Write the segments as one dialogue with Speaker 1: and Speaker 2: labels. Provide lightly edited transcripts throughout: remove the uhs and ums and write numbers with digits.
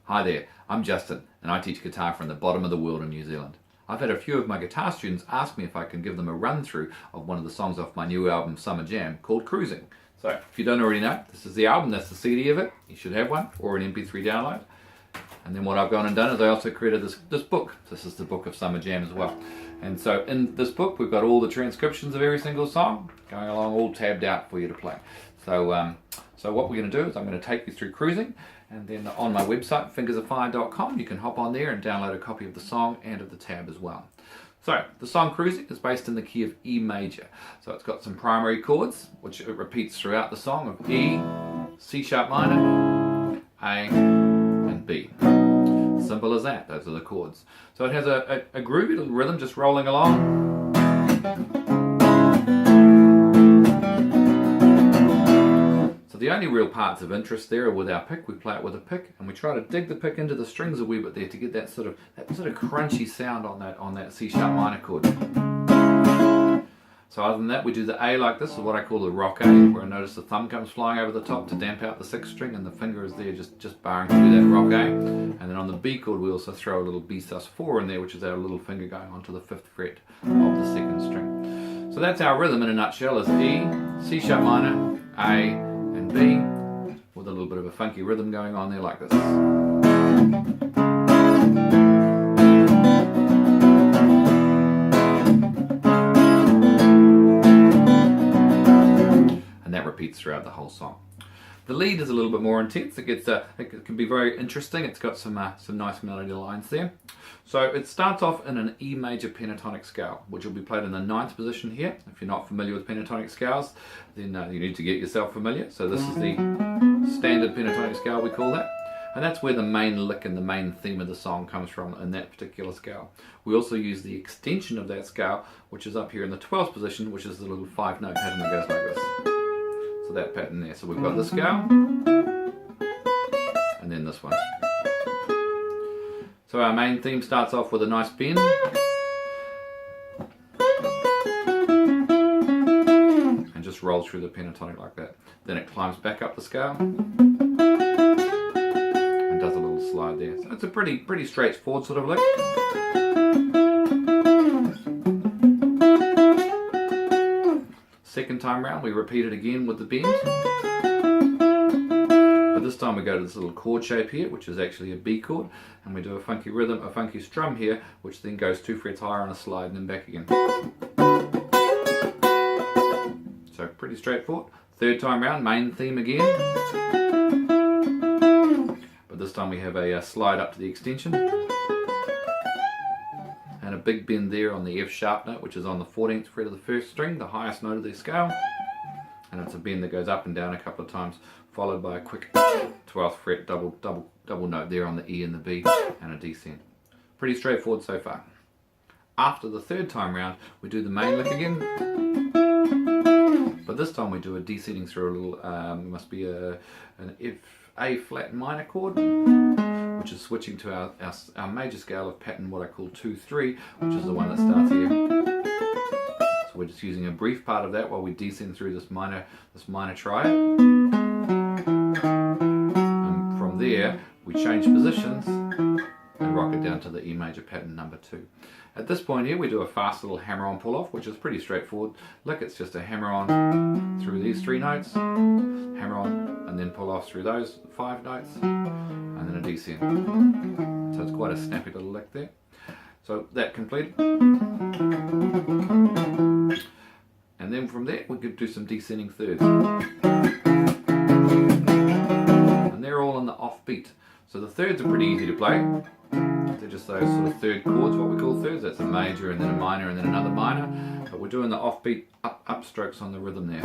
Speaker 1: Hi there, I'm Justin and I teach guitar from the bottom of the world in New Zealand. I've had a few of my guitar students ask me if I can give them a run through of one of the songs off my new album Summer Jam called Cruising. So if you don't already know, this is the album, that's the CD of it. You should have one or an MP3 download. And then what I've gone and done is I also created this book. This is the book of Summer Jam as well. And so in this book we've got all the transcriptions of every single song going along, all tabbed out for you to play. So what we're going to do is I'm going to take you through Cruising, and then on my website fingersofire.com you can hop on there and download a copy of the song and of the tab as well. So the song Cruising is based in the key of E major. So it's got some primary chords which it repeats throughout the song of E, C sharp minor, A and B. Simple as that, those are the chords. So it has a groovy little rhythm just rolling along. So the only real parts of interest there are with our pick. We play it with a pick and we try to dig the pick into the strings a wee bit there to get that sort of crunchy sound on that C sharp minor chord. So other than that, we do the A like this, is what I call the rock A, where I notice the thumb comes flying over the top to damp out the sixth string and the finger is there just barring through that rock A. And then on the B chord we also throw a little B sus4 in there, which is our little finger going onto the 5th fret of the 2nd string. So that's our rhythm in a nutshell, is E, C sharp minor, A and B, with a little bit of a funky rhythm going on there like this. Repeats throughout the whole song. The lead is a little bit more intense. It can be very interesting. It's got some nice melody lines there. So it starts off in an E major pentatonic scale, which will be played in the 9th position here. If you're not familiar with pentatonic scales, then you need to get yourself familiar. So this is the standard pentatonic scale, we call that. And that's where the main lick and the main theme of the song comes from in that particular scale. We also use the extension of that scale, which is up here in the 12th position, which is the little 5-note pattern that goes like this. So that pattern there. So we've got this scale, and then this one. So our main theme starts off with a nice bend, and just rolls through the pentatonic like that. Then it climbs back up the scale, and does a little slide there. So it's a pretty straightforward sort of lick. Second time round we repeat it again with the bend, but this time we go to this little chord shape here, which is actually a B chord, and we do a funky rhythm, a funky strum here, which then goes 2 frets higher on a slide and then back again. So pretty straightforward. Third time round, main theme again, but this time we have a slide up to the extension, and a big bend there on the F sharp note, which is on the 14th fret of the 1st string, the highest note of the scale. And it's a bend that goes up and down a couple of times, followed by a quick 12th fret double note there on the E and the B, and a descent. Pretty straightforward so far. After the third time round, we do the main lick again, but this time we do a descending through a little, must be an A flat minor chord, which is switching to our major scale of pattern, what I call 2-3, which is the one that starts here. So we're just using a brief part of that while we descend through this minor triad. And from there, we change positions and rock it down to the E major pattern number 2. At this point here, we do a fast little hammer-on pull-off, which is pretty straightforward. Look, it's just a hammer-on through these 3 notes, hammer-on, and then pull off through those 5 notes, and then a descent. So it's quite a snappy little lick there. So that completed. And then from there, we could do some descending thirds. And they're all in the offbeat. So the thirds are pretty easy to play. They're just those sort of third chords, what we call thirds. That's a major and then a minor and then another minor. But we're doing the offbeat up strokes on the rhythm there.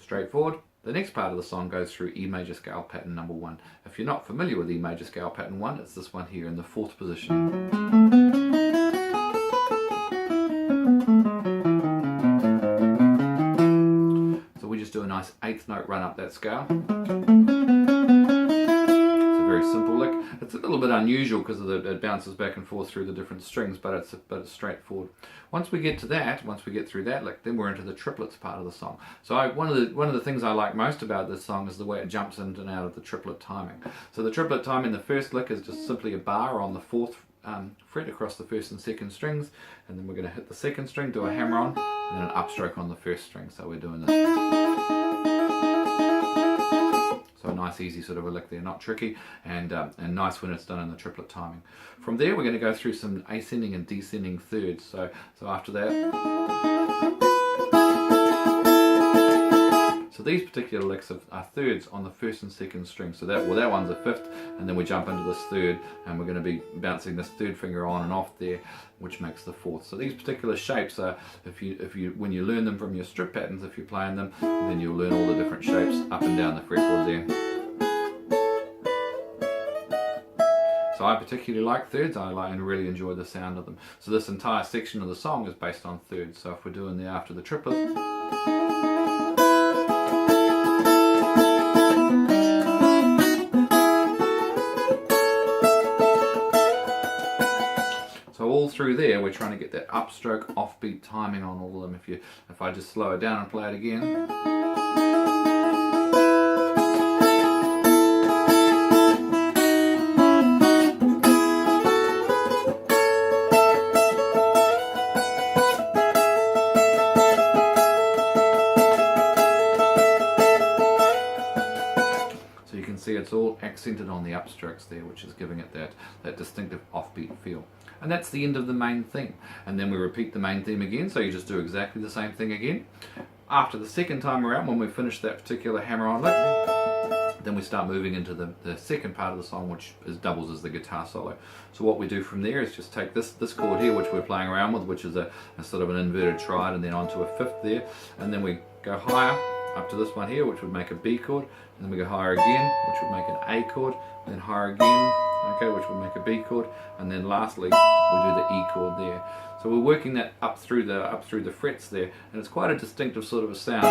Speaker 1: Straightforward. The next part of the song goes through E major scale pattern number 1. If you're not familiar with E major scale pattern 1, it's this one here in the 4th position. So we just do a nice 8th note run up that scale. So very simple lick. It's a little bit unusual because it bounces back and forth through the different strings, but it's straightforward. Once we get through that lick, then we're into the triplets part of the song. So one of the things I like most about this song is the way it jumps in and out of the triplet timing. So the triplet timing, the first lick is just simply a bar on the 4th fret across the 1st and 2nd strings, and then we're going to hit the 2nd string, do a hammer on, and then an upstroke on the 1st string. So we're doing this. So a nice easy sort of a lick there, not tricky, and nice when it's done in the triplet timing. From there we're going to go through some ascending and descending thirds. So after that, so these particular licks are thirds on the 1st and 2nd string. So that one's a 5th, and then we jump into this 3rd, and we're going to be bouncing this 3rd finger on and off there, which makes the 4th. So these particular shapes are, when you learn them from your strip patterns, if you're playing them, then you'll learn all the different shapes up and down the fretboard there. So I particularly like thirds. I like and really enjoy the sound of them. So this entire section of the song is based on thirds. So if we're doing the after the triplet, all through there we're trying to get that upstroke offbeat timing on all of them. If I just slow it down and play it again, so you can see it's all accented on the upstrokes there, which is giving it that distinctive offbeat feel. And that's the end of the main theme. And then we repeat the main theme again, so you just do exactly the same thing again. After the second time around, when we finish that particular hammer-on lick, then we start moving into the second part of the song, which doubles as the guitar solo. So what we do from there is just take this chord here, which we're playing around with, which is a sort of an inverted triad, and then onto a 5th there, and then we go higher up to this one here, which would make a B chord, and then we go higher again, which would make an A chord, and then higher again, okay, which would make a B chord, and then lastly we do the E chord there. So we're working that up through the frets there, and it's quite a distinctive sort of a sound.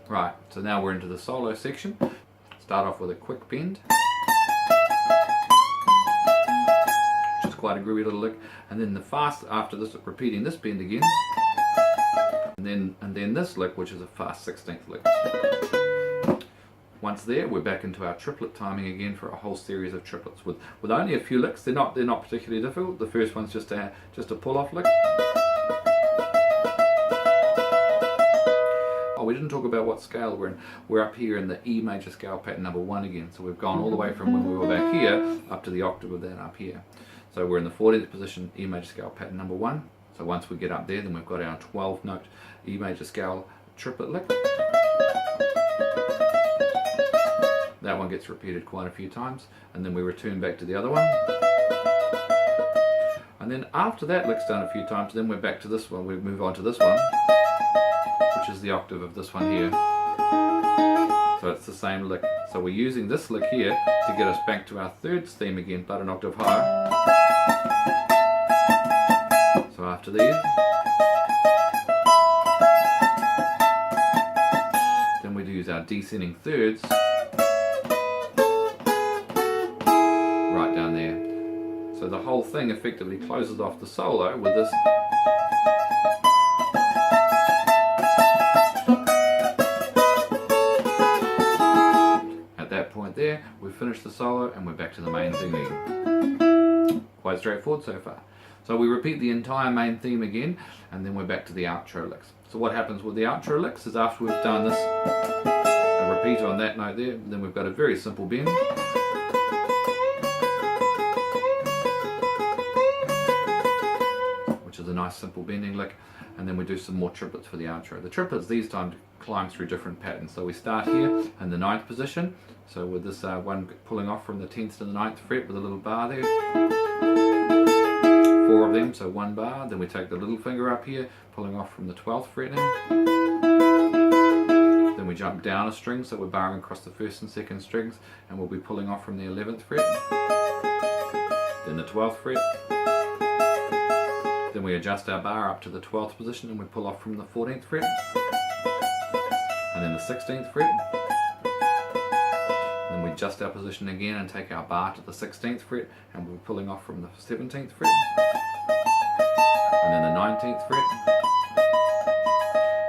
Speaker 1: Right, so now we're into the solo section. Start off with a quick bend, quite a groovy little lick, and then the fast after this, repeating this bend again, and then this lick, which is a fast 16th lick. Once there, we're back into our triplet timing again for a whole series of triplets with only a few licks. They're not particularly difficult. The first one's just a pull off lick. Oh, we didn't talk about what scale we're in. We're up here in the E major scale pattern number 1 again. So we've gone all the way from when we were back here up to the octave of that up here. So we're in the 14th position, E major scale pattern number 1. So once we get up there, then we've got our 12 note E major scale triplet lick. That one gets repeated quite a few times, and then we return back to the other one. And then after that lick's done a few times, then we're back to this one. We move on to this one, which is the octave of this one here. So it's the same lick. So we're using this lick here to get us back to our third theme again, but an octave higher. So after these, then we use our descending thirds right down there. So the whole thing effectively closes off the solo with this. There, we've finished the solo and we're back to the main theme again. Quite straightforward so far. So we repeat the entire main theme again, and then we're back to the outro licks. So what happens with the outro licks is after we've done this, a repeat on that note there, then we've got a very simple bend. Which is a nice simple bending lick, and then we do some more triplets for the outro. The triplets these time climb through different patterns. So we start here in the 9th position, so with this one pulling off from the 10th to the 9th fret with a little bar there. 4 of them, so 1 bar. Then we take the little finger up here, pulling off from the 12th fret now. Then we jump down a string, so we're barring across the 1st and 2nd strings, and we'll be pulling off from the 11th fret. Then the 12th fret. Then Then we adjust our bar up to the 12th position and we pull off from the 14th fret. And then the 16th fret. And then we adjust our position again and take our bar to the 16th fret and we're pulling off from the 17th fret. And then the 19th fret.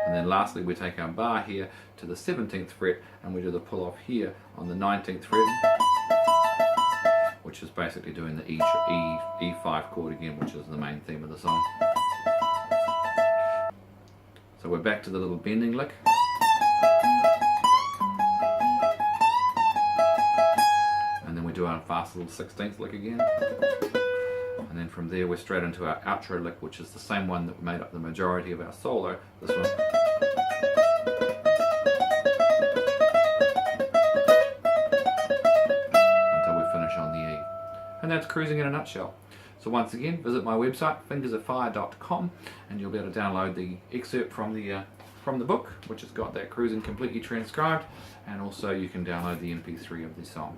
Speaker 1: And then lastly we take our bar here to the 17th fret and we do the pull off here on the 19th fret, which is basically doing the E5 chord again, which is the main theme of the song. So we're back to the little bending lick. And then we do our fast little 16th lick again. And then from there we're straight into our outro lick, which is the same one that made up the majority of our solo, this one. Until we finish on the E. And that's cruising in a nutshell. So once again, visit my website, fingersofire.com, and you'll be able to download the excerpt from the book, which has got that cruising completely transcribed, and also you can download the MP3 of the song.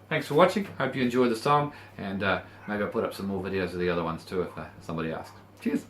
Speaker 1: Thanks for watching. Hope you enjoyed the song, and maybe I'll put up some more videos of the other ones too if somebody asks. Cheers!